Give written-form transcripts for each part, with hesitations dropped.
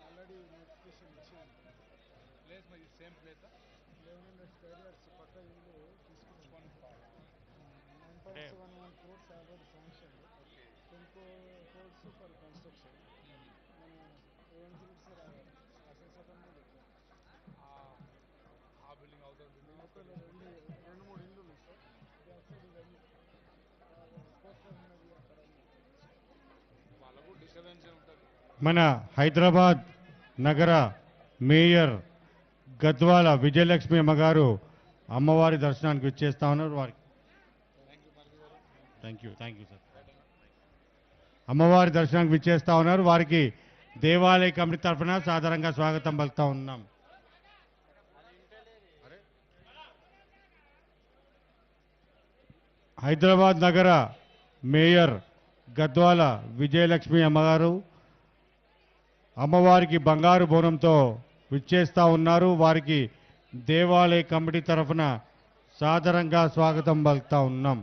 Already notification ఇచ్చాను. Place మరి same ప్లేసా? 1100 square yards పక్క ఇల్లు తీసుకున్నాను. 9.71 crores already sanctioned. Okay. 10 crores for construction. మన ఏఎన్సీకి రావాలి శాసనసభలో పెట్టారు. ఆ బిల్డింగ్ అవుతారు బిల్డింగ్ అవతల రెండు మూడు ఇల్లు ఉన్నాయి సార్. బ్యాక్ సైడ్ ఇవన్నీ పోస్టర్ ఉన్నది అక్కడ వాళ్ళకు డిస్టర్బెన్స్ ఉంటుంది. మన హైదరాబాద్ నగర మేయర్ గద్వాల విజయలక్ష్మి అమ్మగారు అమ్మవారి దర్శనానికి విచ్చేస్తా ఉన్నారు. వారికి థ్యాంక్ యూ సార్. అమ్మవారి దర్శనానికి విచ్చేస్తా ఉన్నారు. వారికి దేవాలయ కమిటీ తరఫున సాధారణంగా స్వాగతం పలుకుతా ఉన్నాం. హైదరాబాద్ నగర మేయర్ గద్వాల విజయలక్ష్మి అమ్మగారు అమ్మవారికి బంగారు బోనంతో విచ్చేస్తా ఉన్నారు. వారికి దేవాలయ కమిటీ తరఫున సాదరంగా స్వాగతం పలుకుతా ఉన్నాం.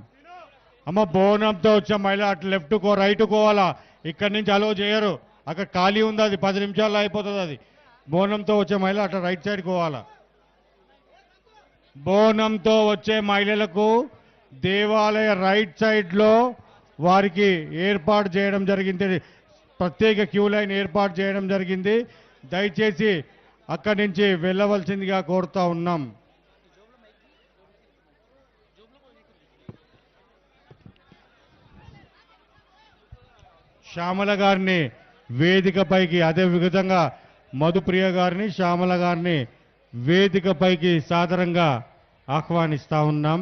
అమ్మ బోనంతో వచ్చే మహిళ అటు లెఫ్ట్ కో రైట్ కోవాలా, ఇక్కడి నుంచి అలో చేయరు. అక్కడ ఖాళీ ఉంది, అది 10 నిమిషాల్లో అయిపోతుంది. అది బోనంతో వచ్చే మహిళ అటు రైట్ సైడ్ కోవాలా. బోనంతో వచ్చే మహిళలకు దేవాలయ రైట్ సైడ్లో వారికి ఏర్పాటు చేయడం జరిగింది. ప్రత్యేక క్యూ లైన్ ఏర్పాటు చేయడం జరిగింది. దయచేసి అక్కడి నుంచి వెళ్ళవలసిందిగా కోరుతా ఉన్నాం. శ్యామల గారిని వేదికపైకి, అదే విధంగా మధుప్రియ గారిని, శ్యామల గారిని వేదికపైకి సాదరంగా ఆహ్వానిస్తా ఉన్నాం.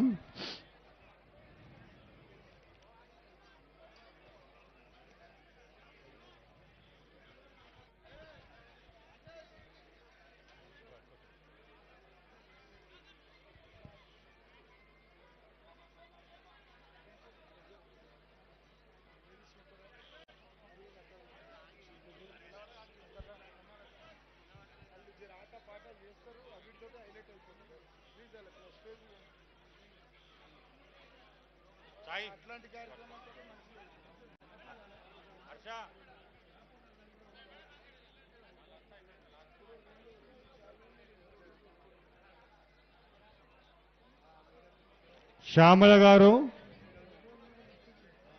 అట్లాంటి కార్యక్రమాలు శ్యామల గారు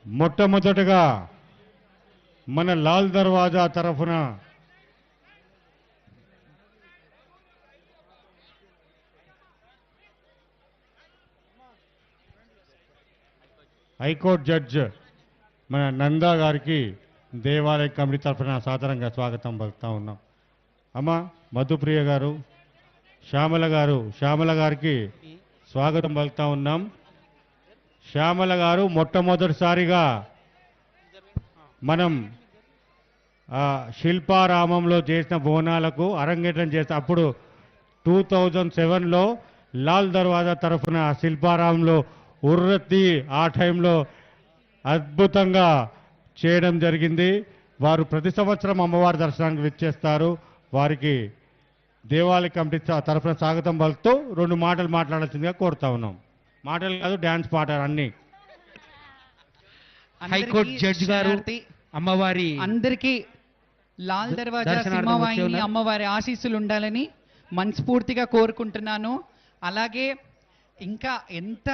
మొట్టమొదటగా మన లాల్ దర్వాజా తరఫున హైకోర్టు జడ్జ్ మన నందా గారికి దేవాలయ కమిటీ తరఫున సాధారణంగా స్వాగతం పలుకుతా ఉన్నాం. అమ్మ మధుప్రియ గారు, శ్యామల గారికి స్వాగతం పలుకుతా ఉన్నాం. శ్యామల గారు మొట్టమొదటిసారిగా మనం శిల్పారామంలో చేసిన బోనాలకు అరంగేట్రం చేస్తే అప్పుడు 2007లో లాల్ దర్వాజా తరఫున శిల్పారామంలో ఉర్రతి ఆ టైంలో అద్భుతంగా చేయడం జరిగింది. వారు ప్రతి సంవత్సరం అమ్మవారి దర్శనానికి విచ్చేస్తారు. వారికి దేవాలయ కమిటీ తరఫున స్వాగతం పలుకుతూ 2 మాటలు మాట్లాడాల్సిందిగా కోరుతా ఉన్నాం. మాటలు కాదు, డ్యాన్స్ పాట అన్ని. హైకోర్టు జడ్జి గారు అమ్మవారి అందరికీ లాల్ దర్వాజా సింహవాహిని అమ్మవారి ఆశీస్సులు ఉండాలని మనస్ఫూర్తిగా కోరుకుంటున్నాను. అలాగే ఇంకా ఎంత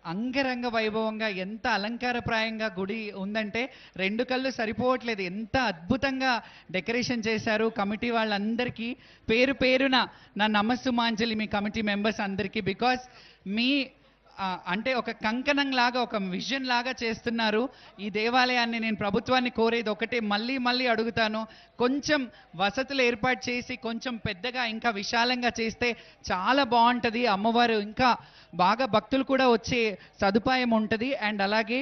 అంగరంగ వైభవంగా, ఎంత అలంకారప్రాయంగా గుడి ఉందంటే 2 కళ్ళు సరిపోవట్లేదు. ఎంత అద్భుతంగా డెకరేషన్ చేశారు. కమిటీ వాళ్ళందరికీ పేరు పేరున నా నమస్సుమాంజలి మీ కమిటీ మెంబర్స్ అందరికీ. బికాస్ మీ అంటే ఒక కంకణం లాగా, ఒక విజన్ లాగా చేస్తున్నారు ఈ దేవాలయాన్ని. నేను ప్రభుత్వాన్ని కోరేది ఒకటే, మళ్ళీ అడుగుతాను, కొంచెం వసతులు ఏర్పాటు చేసి కొంచెం పెద్దగా ఇంకా విశాలంగా చేస్తే చాలా బాగుంటుంది. అమ్మవారు ఇంకా బాగా భక్తులు కూడా వచ్చే సదుపాయం ఉంటుంది. అండ్ అలాగే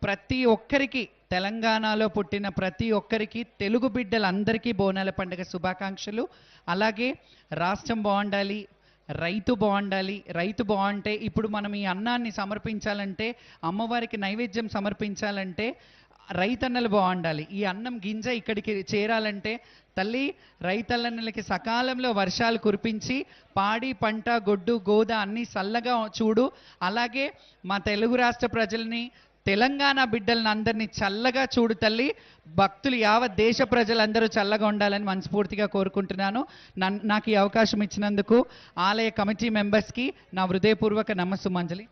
ప్రతి ఒక్కరికి, తెలంగాణలో పుట్టిన ప్రతి ఒక్కరికి, తెలుగు బిడ్డలందరికీ బోనాల పండుగ శుభాకాంక్షలు. అలాగే రాష్ట్రం బాగుండాలి, రైతు బాగుండాలి. రైతు బాగుంటే ఇప్పుడు మనం ఈ అన్నాన్ని సమర్పించాలంటే, అమ్మవారికి నైవేద్యం సమర్పించాలంటే రైతన్నలు బాగుండాలి. ఈ అన్నం గింజ ఇక్కడికి చేరాలంటే తల్లి రైతన్నలకి సకాలంలో వర్షాలు కురిపించి పాడి పంట గొడ్డు గోద అన్నీ చల్లగా చూడు. అలాగే మా తెలుగు రాష్ట్ర ప్రజల్ని తెలంగాణ బిడ్డలను అందరినీ చల్లగా చూడు తల్లి, భక్తులు యావత్ దేశ ప్రజలందరూ చల్లగా ఉండాలని మనస్ఫూర్తిగా కోరుకుంటున్నాను. నాకు ఈ అవకాశం ఇచ్చినందుకు ఆలయ కమిటీ మెంబర్స్కి నా హృదయపూర్వక నమస్సుమాంజలి.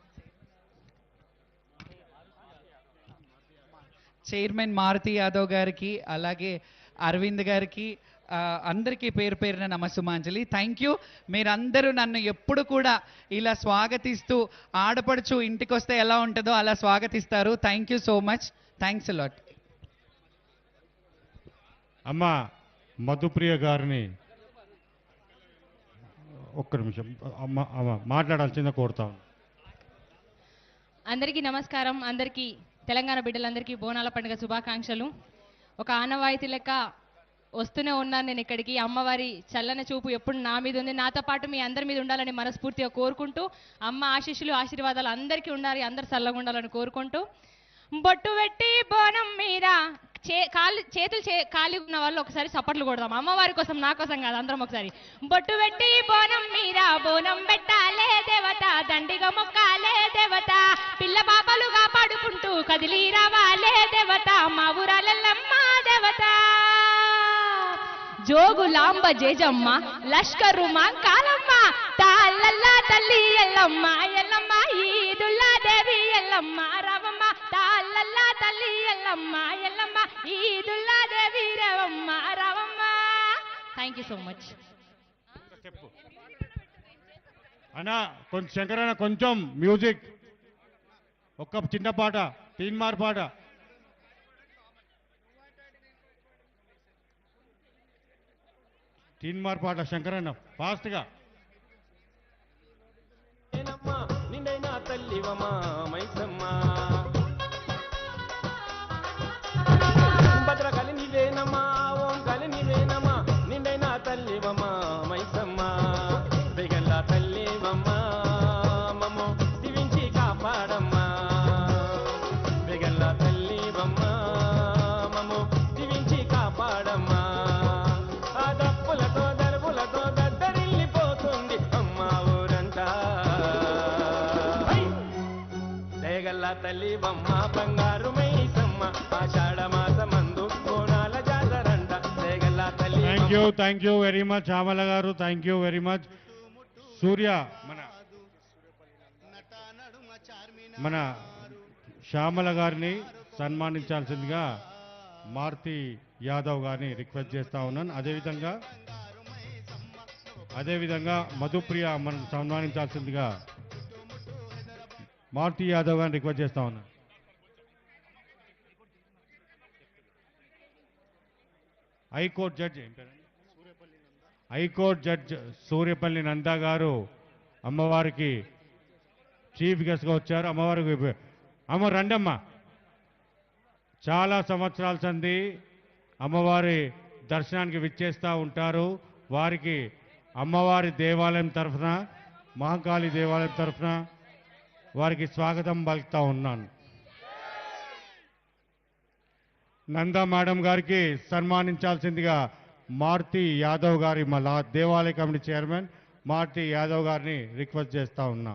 చైర్మన్ మారుతి యాదవ్ గారికి, అలాగే అరవింద్ గారికి, అందరికీ పేరు పేరున నమస్సుమాంజలి. Thank you. మీరందరూ నన్ను ఎప్పుడు కూడా ఇలా స్వాగతిస్తూ, ఆడపడుచు ఇంటికి వస్తే ఎలా ఉంటుందో అలా స్వాగతిస్తారు. Thank you so much. Thanks a lot. అమ్మ మధుప్రియ గారిని ఒక్క నిమిషం అమ్మ మాట్లాడాల్సిందే కోరుతాను. అందరికీ నమస్కారం. అందరికీ తెలంగాణ బిడ్డలందరికీ బోనాల పండుగ శుభాకాంక్షలు. ఒక ఆనవాయితీ లెక్క వస్తూనే ఉన్నాను నేను ఇక్కడికి. అమ్మవారి చల్లని చూపు ఎప్పుడు నా మీద ఉంది, నాతో పాటు మీ అందరి మీద ఉండాలని మనస్ఫూర్తిగా కోరుకుంటూ, అమ్మ ఆశీస్సులు ఆశీర్వాదాలు అందరికీ ఉండాలి, అందరు చల్లగా ఉండాలని కోరుకుంటూ, బొట్టు పెట్టి బోనం మీద చేతులు ఖాళీ ఉన్న వాళ్ళు ఒకసారి చప్పట్లు కొడదాం అమ్మవారి కోసం, నా కోసం కాదు, అందరం ఒకసారి. బొట్టు పెట్టి బోనం మీద బోనం పెట్టాలే దేవత, దండిగా మొక్కాలే దేవత, పిల్ల పాపలు కాపాడుకుంటూ కదిలి రావాలే దేవత, మా ఊరాలెల్లమ్మ దేవత. జోగులాంబ జేజమ్మ లష్కరు మా కాలమ్మ, తాళ్ళల్లా తల్లి ఎల్లమ్మ ఎల్లమ్మ, ఈదుల్లా దేవి ఎల్లమ్మ రావమ్మ, తాళ్ళల్లా తల్లి ఎల్లమ్మ ఎల్లమ్మ, ఈదుల్లా దేవి రేవమ్మ రావమ్మ. Thank you so much. అన్నా కొంచెం శంకరన్న, కొంచెం మ్యూజిక్, ఒక్క చిన్న పాట, తీన్మార్ పాట. తీన్మార్ పాట శంకరన్న ఫాస్ట్గా. నిండైనా తల్లివమా మైసమ్మ, భద్రకాళి నీవేనమ్మా, ఓం కాళి నీవేనమ్మా, నిండైనా తల్లివమా మైసమ్మ, బెగల్లా తల్లివమ్మా, మమ్మో దీవించి కాపాడమ్మా, బెగల్లా తల్లివమ్మా, మమ్మో దీవించి కాపాడమ్మా. ఆ దప్పులతో దరువులతో దద్దరిల్లిపోతుంది అమ్మ ఊరంతా, దేగల్లా తల్లి బొమ్మ బంగారు మైసమ్మ, ఆషాఢ మాసమందు కోణాల జాతరంట, దేగల్లా తల్లి. థ్యాంక్ యూ వెరీ మచ్ ఆమల గారు, థ్యాంక్ యూ వెరీ మచ్. సూర్య మన శ్యామల గారిని సన్మానించాల్సిందిగా మారుతి యాదవ్ గారిని రిక్వెస్ట్ చేస్తా ఉన్నాను. అదేవిధంగా మధుప్రియ మనం సన్మానించాల్సిందిగా మారుతి యాదవ్ గారిని రిక్వెస్ట్ చేస్తా ఉన్నాను. హైకోర్టు జడ్జ్ సూర్యపల్లి నందా గారు అమ్మవారికి చీఫ్ గెస్ట్గా వచ్చారు. అమ్మవారికి అమ్మ రండమ్మ, చాలా సంవత్సరాల సంది అమ్మవారి దర్శనానికి విచ్చేస్తూ ఉంటారు. వారికి అమ్మవారి దేవాలయం తరఫున, మహాకాళి దేవాలయం తరఫున వారికి స్వాగతం పలుకుతా ఉన్నాను. నందా మేడం గారికి సన్మానించాల్సిందిగా మారుతి యాదవ్ గారి, మా దేవాలయ కమిటీ చైర్మన్ మారుతి యాదవ్ గారిని రిక్వెస్ట్ చేస్తా ఉన్నా.